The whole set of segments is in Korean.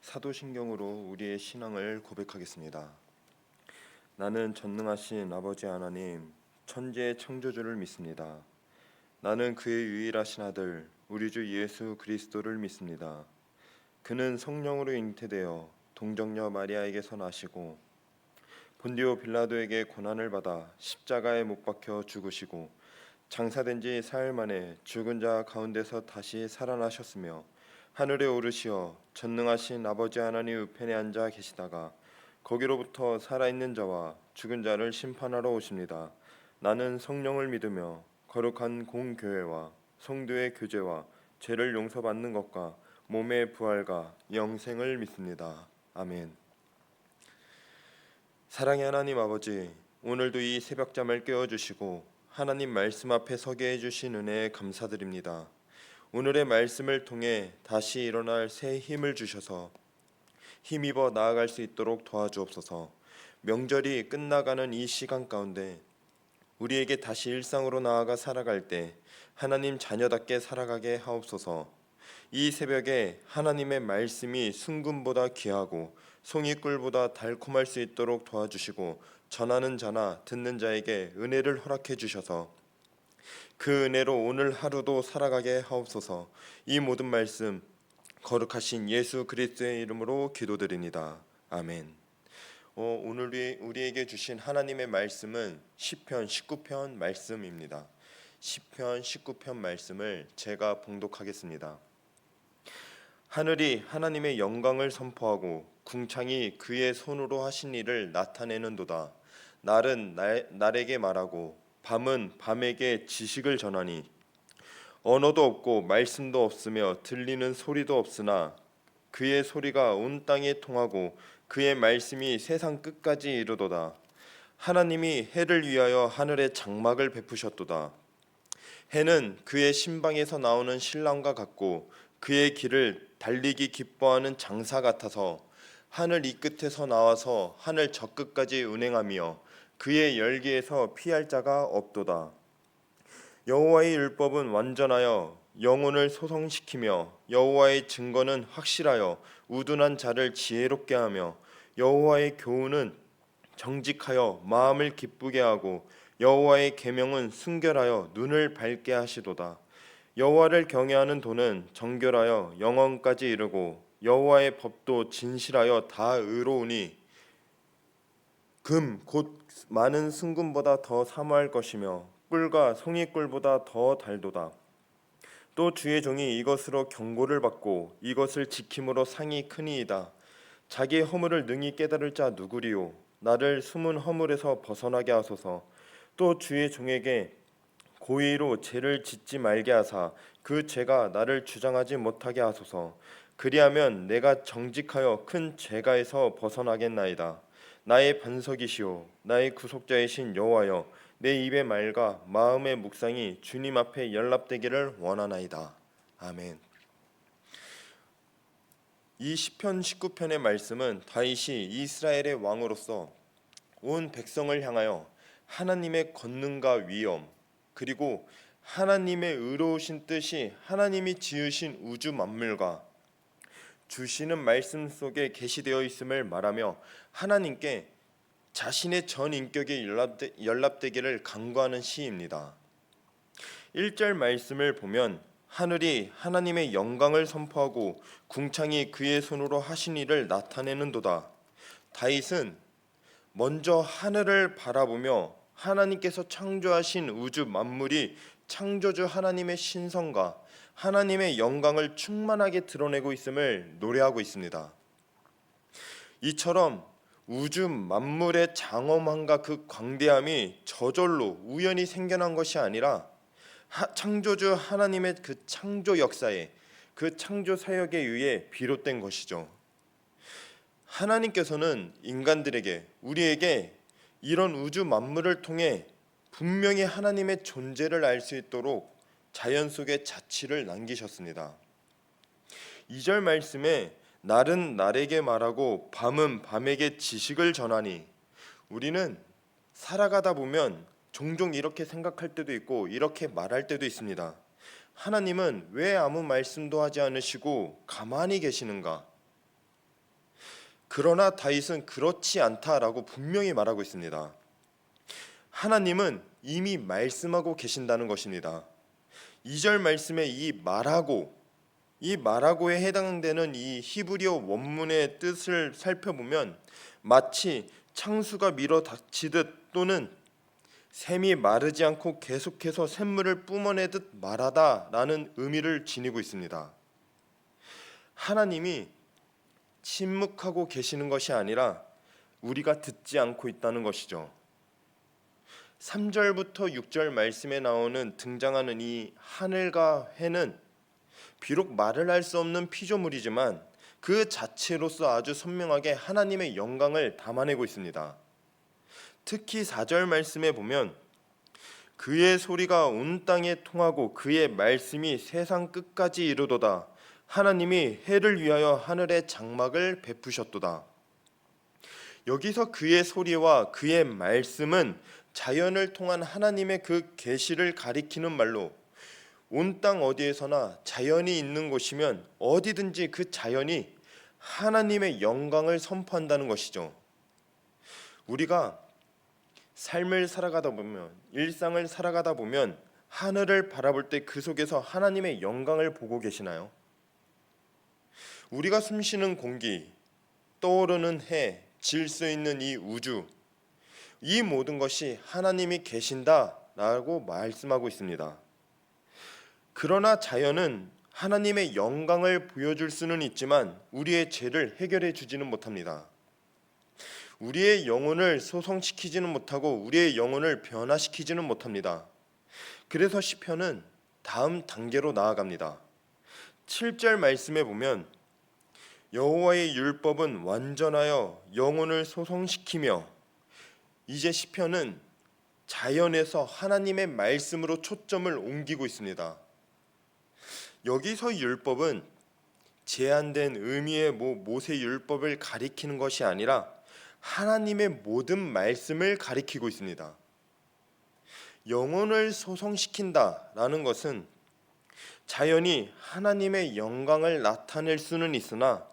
사도신경으로 우리의 신앙을 고백하겠습니다. 나는 전능하신 아버지 하나님, 천지의 창조주를 믿습니다. 나는 그의 유일하신 아들, 우리 주 예수 그리스도를 믿습니다. 그는 성령으로 잉태되어 동정녀 마리아에게서 나시고 본디오 빌라도에게 고난을 받아 십자가에 못 박혀 죽으시고 장사된 지 사흘 만에 죽은 자 가운데서 다시 살아나셨으며 하늘에 오르시어 전능하신 아버지 하나님 우편에 앉아 계시다가 거기로부터 살아있는 자와 죽은 자를 심판하러 오십니다. 나는 성령을 믿으며 거룩한 공교회와 성도의 교제와 죄를 용서받는 것과 몸의 부활과 영생을 믿습니다. 아멘. 사랑의 하나님 아버지, 오늘도 이 새벽잠을 깨워주시고 하나님 말씀 앞에 서게 해주신 은혜에 감사드립니다. 오늘의 말씀을 통해 다시 일어날 새 힘을 주셔서 힘입어 나아갈 수 있도록 도와주옵소서. 명절이 끝나가는 이 시간 가운데 우리에게 다시 일상으로 나아가 살아갈 때 하나님 자녀답게 살아가게 하옵소서. 이 새벽에 하나님의 말씀이 순금보다 귀하고 송이꿀보다 달콤할 수 있도록 도와주시고 전하는 자나 듣는 자에게 은혜를 허락해 주셔서 그 은혜로 오늘 하루도 살아가게 하옵소서. 이 모든 말씀 거룩하신 예수 그리스도의 이름으로 기도드립니다. 아멘. 오늘 우리에게 주신 하나님의 말씀은 시편 19편 말씀입니다. 시편 19편 말씀을 제가 봉독하겠습니다. 하늘이 하나님의 영광을 선포하고 궁창이 그의 손으로 하신 일을 나타내는도다. 날은 날에게 말하고 밤은 밤에게 지식을 전하니 언어도 없고 말씀도 없으며 들리는 소리도 없으나 그의 소리가 온 땅에 통하고 그의 말씀이 세상 끝까지 이르도다. 하나님이 해를 위하여 하늘에 장막을 베푸셨도다. 해는 그의 신방에서 나오는 신랑과 같고 그의 길을 달리기 기뻐하는 장사 같아서 하늘 이 끝에서 나와서 하늘 저 끝까지 운행하며 그의 열기에서 피할 자가 없도다. 여호와의 율법은 완전하여 영혼을 소성시키며 여호와의 증거는 확실하여 우둔한 자를 지혜롭게 하며 여호와의 교훈은 정직하여 마음을 기쁘게 하고 여호와의 계명은 순결하여 눈을 밝게 하시도다. 여호와를 경외하는 도는 정결하여 영원까지 이르고 여호와의 법도 진실하여 다 의로우니 금 곧 많은 순금보다 더 사모할 것이며 꿀과 송이꿀보다 더 달도다. 또 주의 종이 이것으로 경고를 받고 이것을 지킴으로 상이 크니이다. 자기의 허물을 능히 깨달을 자 누구리요? 나를 숨은 허물에서 벗어나게 하소서. 또 주의 종에게 고의로 죄를 짓지 말게 하사 그 죄가 나를 주장하지 못하게 하소서. 그리하면 내가 정직하여 큰 죄가에서 벗어나겠나이다. 나의 반석이시오 나의 구속자이신 여호와여, 내 입의 말과 마음의 묵상이 주님 앞에 연락되기를 원하나이다. 아멘. 이 시편 19편의 말씀은 다윗이 이스라엘의 왕으로서 온 백성을 향하여 하나님의 권능과 위엄, 그리고 하나님의 의로우신 뜻이 하나님이 지으신 우주 만물과 주시는 말씀 속에 계시되어 있음을 말하며 하나님께 자신의 전 인격이 연락되기를 간구하는 시입니다. 1절 말씀을 보면 하늘이 하나님의 영광을 선포하고 궁창이 그의 손으로 하신 일을 나타내는도다. 다윗은 먼저 하늘을 바라보며 하나님께서 창조하신 우주 만물이 창조주 하나님의 신성과 하나님의 영광을 충만하게 드러내고 있음을 노래하고 있습니다. 이처럼 우주 만물의 장엄함과 그 광대함이 저절로 우연히 생겨난 것이 아니라 창조주 하나님의 그 창조 역사에, 그 창조 사역에 의해 비롯된 것이죠. 하나님께서는 인간들에게, 우리에게 이런 우주 만물을 통해 분명히 하나님의 존재를 알 수 있도록 자연 속에 자취를 남기셨습니다. 2절 말씀에 날은 날에게 말하고 밤은 밤에게 지식을 전하니, 우리는 살아가다 보면 종종 이렇게 생각할 때도 있고 이렇게 말할 때도 있습니다. 하나님은 왜 아무 말씀도 하지 않으시고 가만히 계시는가? 그러나 다윗은 그렇지 않다라고 분명히 말하고 있습니다. 하나님은 이미 말씀하고 계신다는 것입니다. 2절 말씀에 이 말하고에 해당되는 이 히브리어 원문의 뜻을 살펴보면 마치 창수가 밀어 닥치듯 또는 샘이 마르지 않고 계속해서 샘물을 뿜어내듯 말하다라는 의미를 지니고 있습니다. 하나님이 침묵하고 계시는 것이 아니라 우리가 듣지 않고 있다는 것이죠. 3절부터 6절 말씀에 등장하는 이 하늘과 해는 비록 말을 할 수 없는 피조물이지만 그 자체로서 아주 선명하게 하나님의 영광을 담아내고 있습니다. 특히 4절 말씀에 보면 그의 소리가 온 땅에 통하고 그의 말씀이 세상 끝까지 이르도다. 하나님이 해를 위하여 하늘의 장막을 베푸셨도다. 여기서 그의 소리와 그의 말씀은 자연을 통한 하나님의 그 계시를 가리키는 말로 온 땅 어디에서나 자연이 있는 곳이면 어디든지 그 자연이 하나님의 영광을 선포한다는 것이죠. 우리가 삶을 살아가다 보면, 일상을 살아가다 보면 하늘을 바라볼 때 그 속에서 하나님의 영광을 보고 계시나요? 우리가 숨쉬는 공기, 떠오르는 해, 질서 있는 이 우주, 이 모든 것이 하나님이 계신다라고 말씀하고 있습니다. 그러나 자연은 하나님의 영광을 보여줄 수는 있지만 우리의 죄를 해결해 주지는 못합니다. 우리의 영혼을 소성시키지는 못하고 우리의 영혼을 변화시키지는 못합니다. 그래서 시편은 다음 단계로 나아갑니다. 7절 말씀에 보면 여호와의 율법은 완전하여 영혼을 소성시키며, 이제 시편은 자연에서 하나님의 말씀으로 초점을 옮기고 있습니다. 여기서 율법은 제한된 의미의 모세 율법을 가리키는 것이 아니라 하나님의 모든 말씀을 가리키고 있습니다. 영혼을 소성시킨다라는 것은 자연이 하나님의 영광을 나타낼 수는 있으나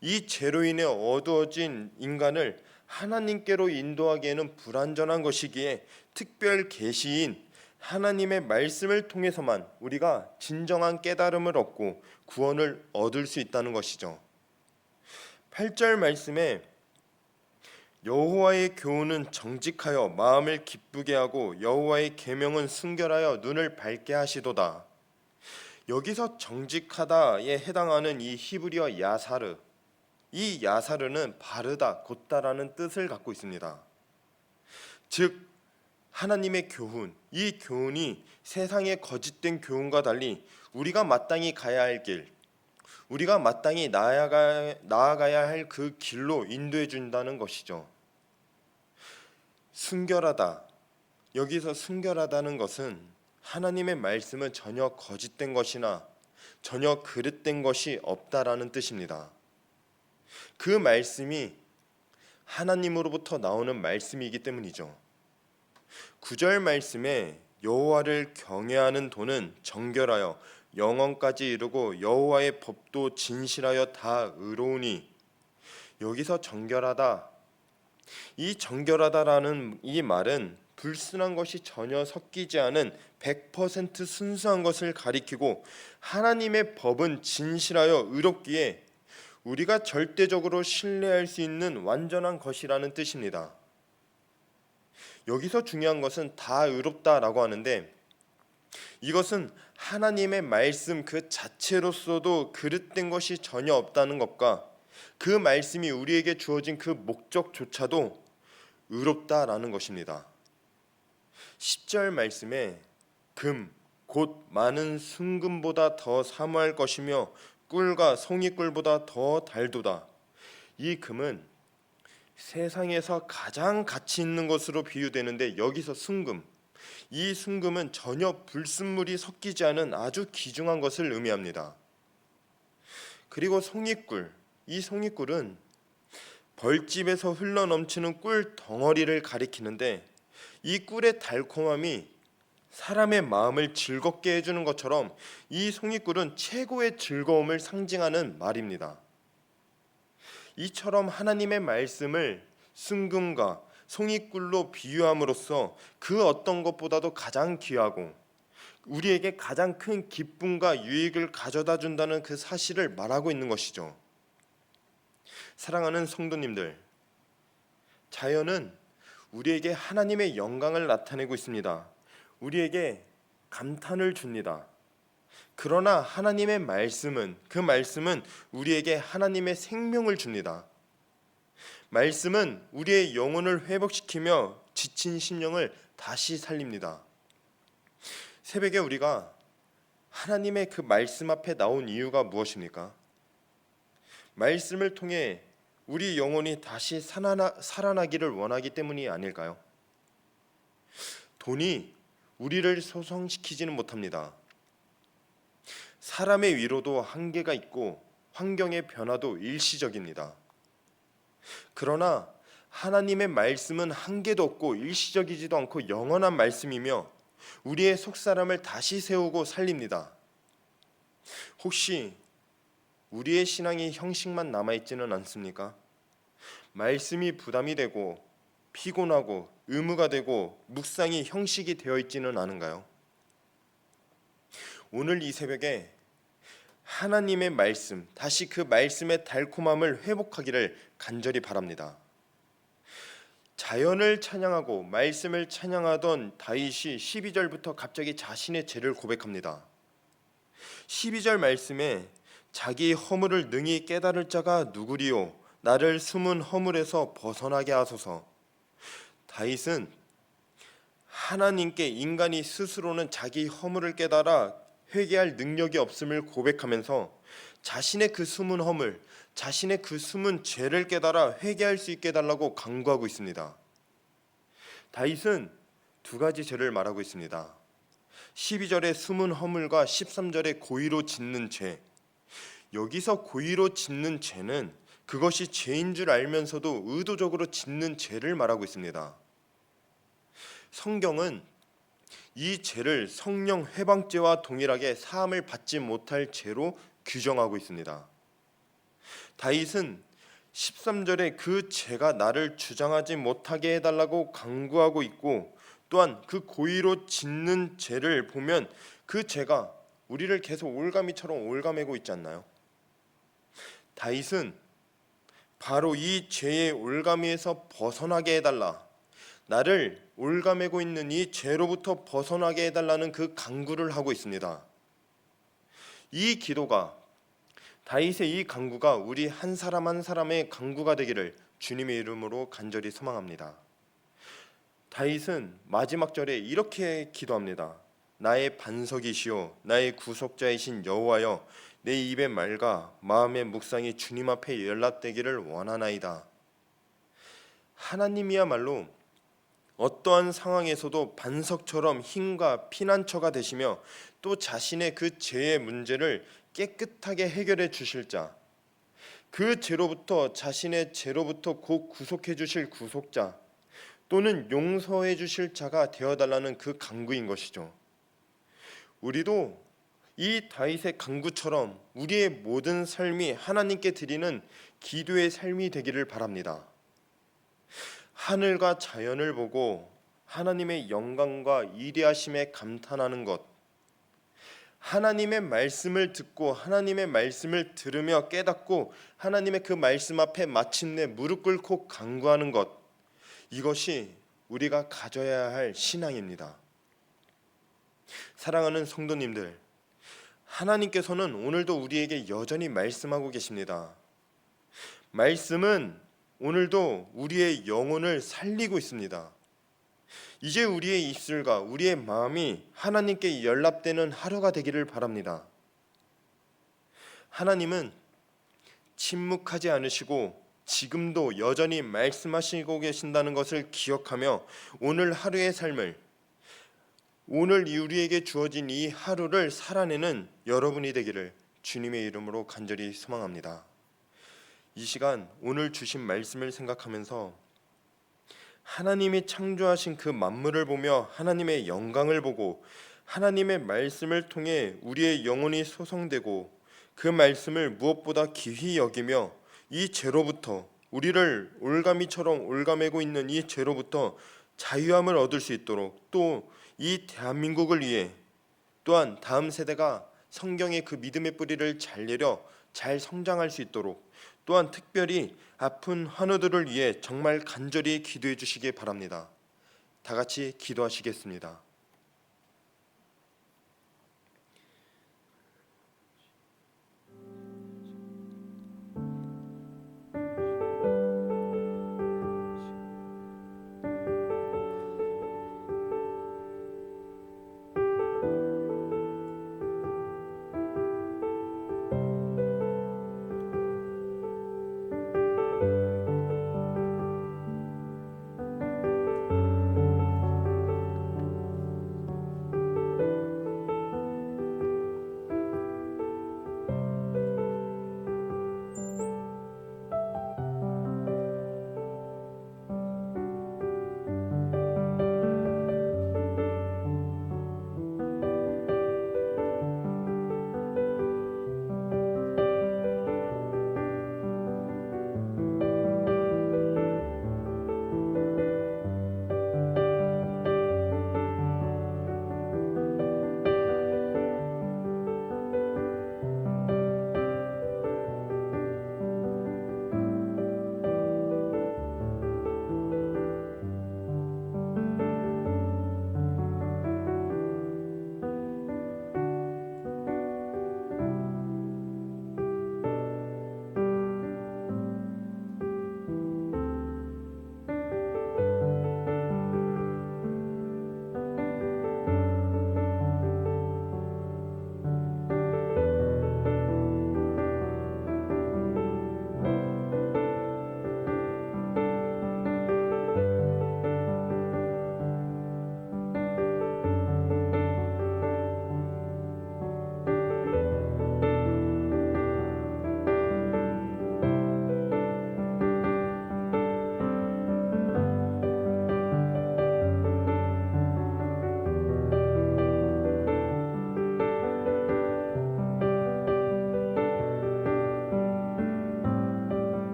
이 죄로 인해 어두워진 인간을 하나님께로 인도하기에는 불완전한 것이기에 특별 계시인 하나님의 말씀을 통해서만 우리가 진정한 깨달음을 얻고 구원을 얻을 수 있다는 것이죠. 8절 말씀에 여호와의 교훈은 정직하여 마음을 기쁘게 하고 여호와의 계명은 순결하여 눈을 밝게 하시도다. 여기서 정직하다에 해당하는 이 히브리어 야사르, 이 야사르는 바르다, 곧다라는 뜻을 갖고 있습니다. 즉 하나님의 교훈, 이 교훈이 세상의 거짓된 교훈과 달리 우리가 마땅히 가야 할 길, 우리가 마땅히 나아가야 할 그 길로 인도해 준다는 것이죠. 순결하다, 여기서 순결하다는 것은 하나님의 말씀은 전혀 거짓된 것이나 전혀 그릇된 것이 없다라는 뜻입니다. 그 말씀이 하나님으로부터 나오는 말씀이기 때문이죠. 9절 말씀에 여호와를 경외하는 도는 정결하여 영원까지 이르고 여호와의 법도 진실하여 다 의로우니, 여기서 정결하다, 이 정결하다라는 이 말은 불순한 것이 전혀 섞이지 않은 100% 순수한 것을 가리키고 하나님의 법은 진실하여 의롭기에 우리가 절대적으로 신뢰할 수 있는 완전한 것이라는 뜻입니다. 여기서 중요한 것은 다 의롭다라고 하는데, 이것은 하나님의 말씀 그 자체로서도 그릇된 것이 전혀 없다는 것과 그 말씀이 우리에게 주어진 그 목적조차도 의롭다라는 것입니다. 10절 말씀에 금, 곧 많은 순금보다 더 사모할 것이며 꿀과 송이꿀보다 더 달도다. 이 금은 세상에서 가장 가치 있는 것으로 비유되는데, 여기서 순금, 이 순금은 전혀 불순물이 섞이지 않은 아주 귀중한 것을 의미합니다. 그리고 송이꿀, 이 송이꿀은 벌집에서 흘러넘치는 꿀 덩어리를 가리키는데, 이 꿀의 달콤함이 사람의 마음을 즐겁게 해주는 것처럼 이 송이꿀은 최고의 즐거움을 상징하는 말입니다. 이처럼 하나님의 말씀을 순금과 송이꿀로 비유함으로써 그 어떤 것보다도 가장 귀하고 우리에게 가장 큰 기쁨과 유익을 가져다 준다는 그 사실을 말하고 있는 것이죠. 사랑하는 성도님들, 자연은 우리에게 하나님의 영광을 나타내고 있습니다. 우리에게 감탄을 줍니다. 그러나 하나님의 말씀은, 그 말씀은 우리에게 하나님의 생명을 줍니다. 말씀은 우리의 영혼을 회복시키며 지친 심령을 다시 살립니다. 새벽에 우리가 하나님의 그 말씀 앞에 나온 이유가 무엇입니까? 말씀을 통해 우리 영혼이 다시 살아나기를 원하기 때문이 아닐까요? 돈이 우리를 소성시키지는 못합니다. 사람의 위로도 한계가 있고 환경의 변화도 일시적입니다. 그러나 하나님의 말씀은 한계도 없고 일시적이지도 않고 영원한 말씀이며 우리의 속사람을 다시 세우고 살립니다. 혹시 우리의 신앙이 형식만 남아있지는 않습니까? 말씀이 부담이 되고 피곤하고 의무가 되고 묵상이 형식이 되어 있지는 않은가요? 오늘 이 새벽에 하나님의 말씀, 다시 그 말씀의 달콤함을 회복하기를 간절히 바랍니다. 자연을 찬양하고 말씀을 찬양하던 다윗이 12절부터 갑자기 자신의 죄를 고백합니다. 12절 말씀에 자기 허물을 능히 깨달을 자가 누구리요? 나를 숨은 허물에서 벗어나게 하소서. 다윗은 하나님께 인간이 스스로는 자기 허물을 깨달아 회개할 능력이 없음을 고백하면서 자신의 그 숨은 허물, 자신의 그 숨은 죄를 깨달아 회개할 수 있게 해달라고 간구하고 있습니다. 다윗은 두 가지 죄를 말하고 있습니다. 12절의 숨은 허물과 13절의 고의로 짓는 죄. 여기서 고의로 짓는 죄는 그것이 죄인 줄 알면서도 의도적으로 짓는 죄를 말하고 있습니다. 성경은 이 죄를 성령 회방죄와 동일하게 사함을 받지 못할 죄로 규정하고 있습니다. 다윗은 13절에 그 죄가 나를 주장하지 못하게 해달라고 간구하고 있고 또한 그 고의로 짓는 죄를 보면 그 죄가 우리를 계속 올가미처럼 올가매고 있지 않나요? 다윗은 바로 이 죄의 올가미에서 벗어나게 해달라, 나를 올가매고 있는 이 죄로부터 벗어나게 해달라는 그 간구를 하고 있습니다. 이 기도가, 다윗의 이 간구가 우리 한 사람 한 사람의 간구가 되기를 주님의 이름으로 간절히 소망합니다. 다윗은 마지막 절에 이렇게 기도합니다. 나의 반석이시오 나의 구속자이신 여호와여, 내 입의 말과 마음의 묵상이 주님 앞에 연락되기를 원하나이다. 하나님이야말로 어떠한 상황에서도 반석처럼 힘과 피난처가 되시며 또 자신의 그 죄의 문제를 깨끗하게 해결해 주실 자, 그 죄로부터, 자신의 죄로부터 곧 구속해 주실 구속자 또는 용서해 주실 자가 되어달라는 그 간구인 것이죠. 우리도 이 다윗의 간구처럼 우리의 모든 삶이 하나님께 드리는 기도의 삶이 되기를 바랍니다. 하늘과 자연을 보고 하나님의 영광과 위대하심에 감탄하는 것, 하나님의 말씀을 듣고 하나님의 말씀을 들으며 깨닫고 하나님의 그 말씀 앞에 마침내 무릎 꿇고 간구하는 것, 이것이 우리가 가져야 할 신앙입니다. 사랑하는 성도님들, 하나님께서는 오늘도 우리에게 여전히 말씀하고 계십니다. 말씀은 오늘도 우리의 영혼을 살리고 있습니다. 이제 우리의 입술과 우리의 마음이 하나님께 연락되는 하루가 되기를 바랍니다. 하나님은 침묵하지 않으시고 지금도 여전히 말씀하시고 계신다는 것을 기억하며 오늘 하루의 삶을, 오늘 우리에게 주어진 이 하루를 살아내는 여러분이 되기를 주님의 이름으로 간절히 소망합니다. 이 시간 오늘 주신 말씀을 생각하면서 하나님이 창조하신 그 만물을 보며 하나님의 영광을 보고 하나님의 말씀을 통해 우리의 영혼이 소성되고 그 말씀을 무엇보다 귀히 여기며 이 죄로부터, 우리를 올가미처럼 올가매고 있는 이 죄로부터 자유함을 얻을 수 있도록, 또 이 대한민국을 위해, 또한 다음 세대가 성경의 그 믿음의 뿌리를 잘 내려 잘 성장할 수 있도록, 또한 특별히 아픈 환우들을 위해 정말 간절히 기도해 주시기 바랍니다. 다 같이 기도하시겠습니다.